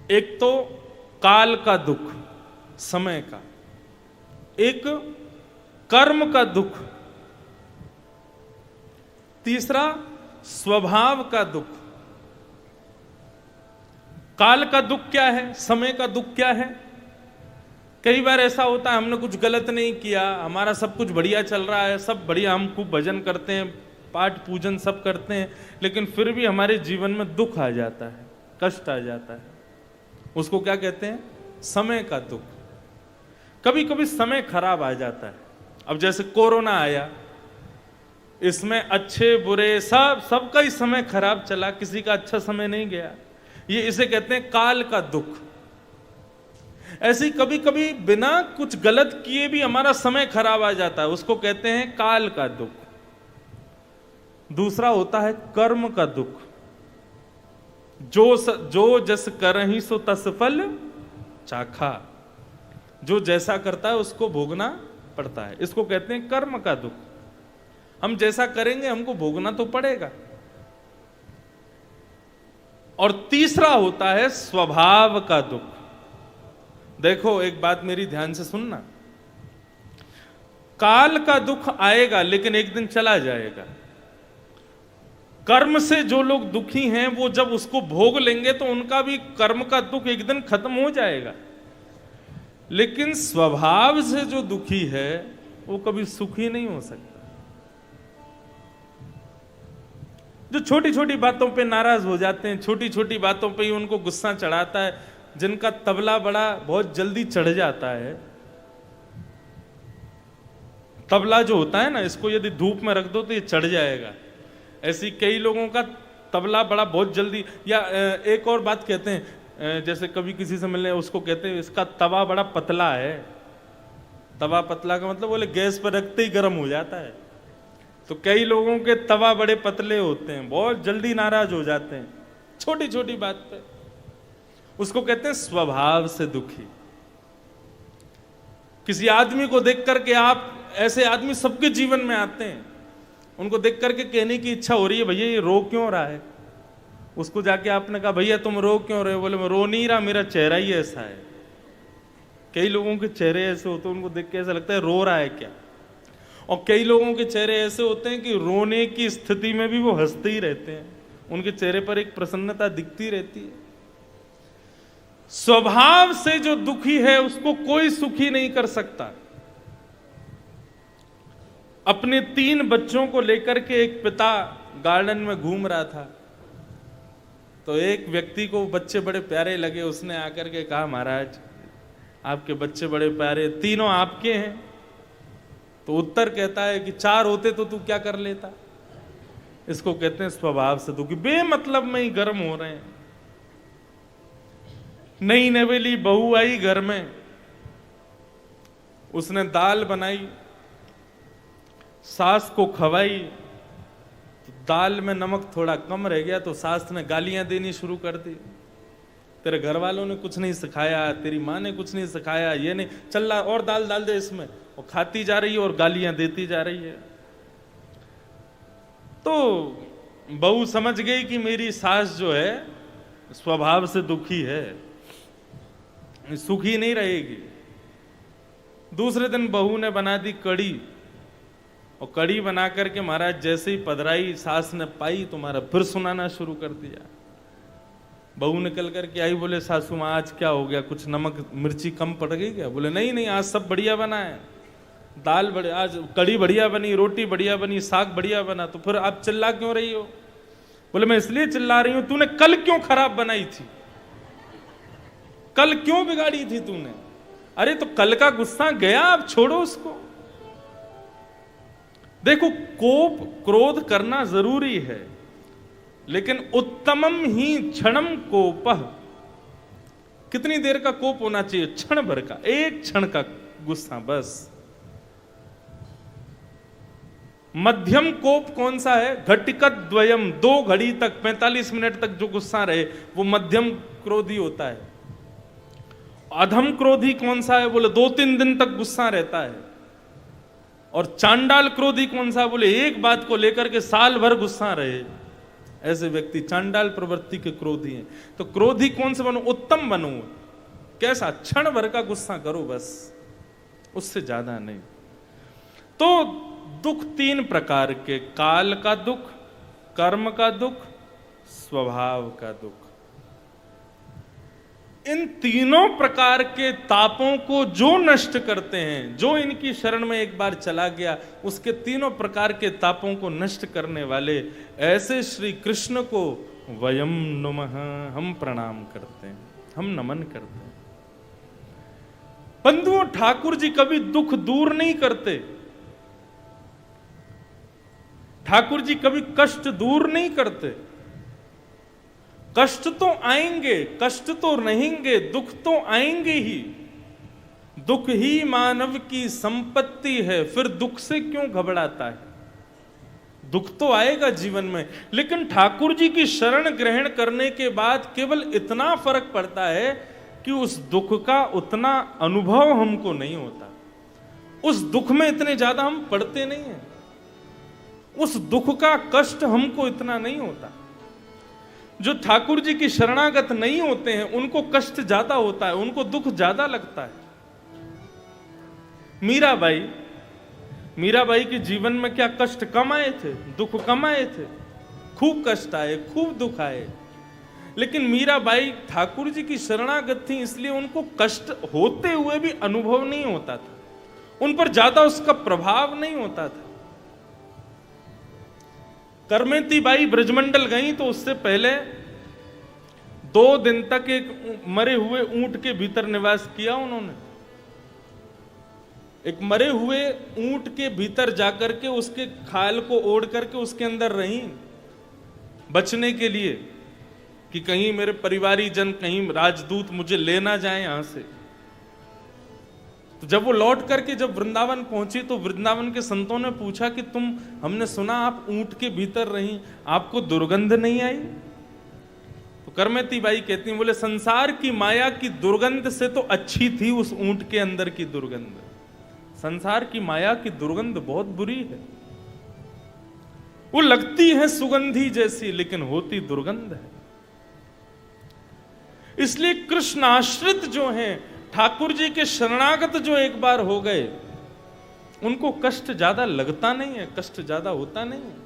एक तो काल का दुख, समय का, एक कर्म का दुख, तीसरा स्वभाव का दुख। काल का दुख क्या है, समय का दुख क्या है? कई बार ऐसा होता है हमने कुछ गलत नहीं किया, हमारा सब कुछ बढ़िया चल रहा है, सब बढ़िया, हम खूब भजन करते हैं, पाठ पूजन सब करते हैं, लेकिन फिर भी हमारे जीवन में दुख आ जाता है, कष्ट आ जाता है। उसको क्या कहते हैं? समय का दुख। कभी कभी समय खराब आ जाता है। अब जैसे कोरोना आया, इसमें अच्छे बुरे सबका ही समय खराब चला, किसी का अच्छा समय नहीं गया। ये इसे कहते हैं काल का दुख। ऐसे कभी कभी बिना कुछ गलत किए भी हमारा समय खराब आ जाता है, उसको कहते हैं काल का दुख। दूसरा होता है कर्म का दुख। जो जस करहि सो तस फल चाखा। जो जैसा करता है उसको भोगना पड़ता है, इसको कहते हैं कर्म का दुख। हम जैसा करेंगे हमको भोगना तो पड़ेगा। और तीसरा होता है स्वभाव का दुख। देखो एक बात मेरी ध्यान से सुनना, काल का दुख आएगा लेकिन एक दिन चला जाएगा। कर्म से जो लोग दुखी हैं वो जब उसको भोग लेंगे तो उनका भी कर्म का दुख एक दिन खत्म हो जाएगा। लेकिन स्वभाव से जो दुखी है वो कभी सुखी नहीं हो सकता। जो छोटी छोटी बातों पे नाराज हो जाते हैं, छोटी छोटी बातों पे ही उनको गुस्सा चढ़ाता है, जिनका तबला बड़ा बहुत जल्दी चढ़ जाता है। तबला जो होता है ना, इसको यदि धूप में रख दो तो ये चढ़ जाएगा। ऐसी कई लोगों का तबला बड़ा बहुत जल्दी, या एक और बात कहते हैं, जैसे कभी किसी से मिलने उसको कहते हैं इसका तवा बड़ा पतला है। तवा पतला का मतलब बोले गैस पर रखते ही गर्म हो जाता है। तो कई लोगों के तवा बड़े पतले होते हैं, बहुत जल्दी नाराज हो जाते हैं छोटी छोटी बात पे। उसको कहते हैं स्वभाव से दुखी। किसी आदमी को देख करके, आप ऐसे आदमी सबके जीवन में आते हैं, उनको देख करके कहने की इच्छा हो रही है भैया ये रो क्यों रहा है। उसको जाके आपने कहा भैया तुम रो क्यों रहे हो? बोले मैं रो नहीं रहा, मेरा चेहरा ही ऐसा है। कई लोगों के चेहरे ऐसे होते हैं, उनको देख के ऐसा लगता है रो रहा है क्या। और कई लोगों के चेहरे ऐसे होते हैं कि रोने की स्थिति में भी वो हंसते ही रहते हैं, उनके चेहरे पर एक प्रसन्नता दिखती रहती है। स्वभाव से जो दुखी है उसको कोई सुखी नहीं कर सकता। अपने 3 बच्चों को लेकर के एक पिता गार्डन में घूम रहा था, तो एक व्यक्ति को बच्चे बड़े प्यारे लगे। उसने आकर के कहा महाराज आपके बच्चे बड़े प्यारे, तीनों आपके हैं। तो उत्तर कहता है कि 4 होते तो तू क्या कर लेता। इसको कहते हैं स्वभाव से दुखी। बेमतलब में ही गर्म हो रहे हैं। नई नवेली बहू आई घर में, उसने दाल बनाई, सास को खवाई, तो दाल में नमक थोड़ा कम रह गया तो सास ने गालियां देनी शुरू कर दी। तेरे घर वालों ने कुछ नहीं सिखाया, तेरी माँ ने कुछ नहीं सिखाया, ये नहीं, चल रहा और दाल डाल दे इसमें। वो खाती जा रही है और गालियां देती जा रही है। तो बहू समझ गई कि मेरी सास जो है स्वभाव से दुखी है, सुखी नहीं रहेगी। दूसरे दिन बहू ने बना दी कड़ी, और कड़ी बना करके महाराज जैसे ही पधराई, सास ने पाई तो महाराज फिर सुनाना शुरू कर दिया। बहू निकल करके आई, बोले सासू माँ आज क्या हो गया, कुछ नमक मिर्ची कम पड़ गई क्या? बोले नहीं नहीं आज सब बढ़िया बना है, दाल बढ़िया, आज कड़ी बढ़िया बनी, रोटी बढ़िया बनी, साग बढ़िया बना। तो फिर आप चिल्ला क्यों रही हो? बोले मैं इसलिए चिल्ला रही हूं, तूने कल क्यों खराब बनाई थी, कल क्यों बिगाड़ी थी तूने? अरे तो कल का गुस्सा गया, अब छोड़ो उसको। देखो कोप क्रोध करना जरूरी है, लेकिन उत्तमम ही क्षणम कोपः। कितनी देर का कोप होना चाहिए? क्षण भर का, एक क्षण का गुस्सा बस। मध्यम कोप कौन सा है? घटिकत द्वयम, 2 घड़ी तक 45 मिनट तक जो गुस्सा रहे वो मध्यम क्रोधी होता है। अधम क्रोधी कौन सा है? बोले 2-3 दिन तक गुस्सा रहता है। और चांडाल क्रोधी कौन सा? बोले एक बात को लेकर के साल भर गुस्सा रहे, ऐसे व्यक्ति चांडाल प्रवृत्ति के क्रोधी हैं। तो क्रोधी कौन से बनो? उत्तम बनो। कैसा? क्षण भर का गुस्सा करो बस, उससे ज्यादा नहीं। तो दुख तीन प्रकार के, काल का दुख, कर्म का दुख, स्वभाव का दुख। इन तीनों प्रकार के तापों को जो नष्ट करते हैं, जो इनकी शरण में एक बार चला गया, उसके तीनों प्रकार के तापों को नष्ट करने वाले ऐसे श्री कृष्ण को वयम नुमः, हम प्रणाम करते हैं, हम नमन करते हैं। बंधुओं, ठाकुर जी कभी दुख दूर नहीं करते, ठाकुर जी कभी कष्ट दूर नहीं करते। कष्ट तो आएंगे, कष्ट तो रहेंगे, दुख तो आएंगे ही। दुख ही मानव की संपत्ति है, फिर दुख से क्यों घबराता है? दुख तो आएगा जीवन में, लेकिन ठाकुर जी की शरण ग्रहण करने के बाद केवल इतना फर्क पड़ता है कि उस दुख का उतना अनुभव हमको नहीं होता, उस दुख में इतने ज्यादा हम पड़ते नहीं हैं, उस दुख का कष्ट हमको इतना नहीं होता। जो ठाकुर जी की शरणागत नहीं होते हैं उनको कष्ट ज्यादा होता है, उनको दुख ज्यादा लगता है। मीराबाई के जीवन में क्या कष्ट कम आए थे? दुख कम आए थे? खूब कष्ट आए, खूब दुख आए, लेकिन मीराबाई ठाकुर जी की शरणागत थी, इसलिए उनको कष्ट होते हुए भी अनुभव नहीं होता था, उन पर ज्यादा उसका प्रभाव नहीं होता था। करमेती बाई ब्रजमंडल गई तो उससे पहले 2 दिन तक एक मरे हुए ऊंट के भीतर निवास किया उन्होंने। एक मरे हुए ऊंट के भीतर जाकर के उसके खाल को ओढ़ करके उसके अंदर रही, बचने के लिए कि कहीं मेरे परिवारी जन, कहीं राजदूत मुझे ले ना जाए यहां से। तो जब वो लौट करके जब वृंदावन पहुंची तो वृंदावन के संतों ने पूछा कि हमने सुना आप ऊंट के भीतर रही, आपको दुर्गंध नहीं आई? तो करमेती बाई कहती हैं, बोले संसार की माया की दुर्गंध से तो अच्छी थी उस ऊंट के अंदर की दुर्गंध। संसार की माया की दुर्गंध बहुत बुरी है, वो लगती है सुगंधी जैसी लेकिन होती दुर्गंध है। इसलिए कृष्ण आश्रित जो हैं, ठाकुर जी के शरणागत जो एक बार हो गए, उनको कष्ट ज्यादा लगता नहीं है, कष्ट ज्यादा होता नहीं है।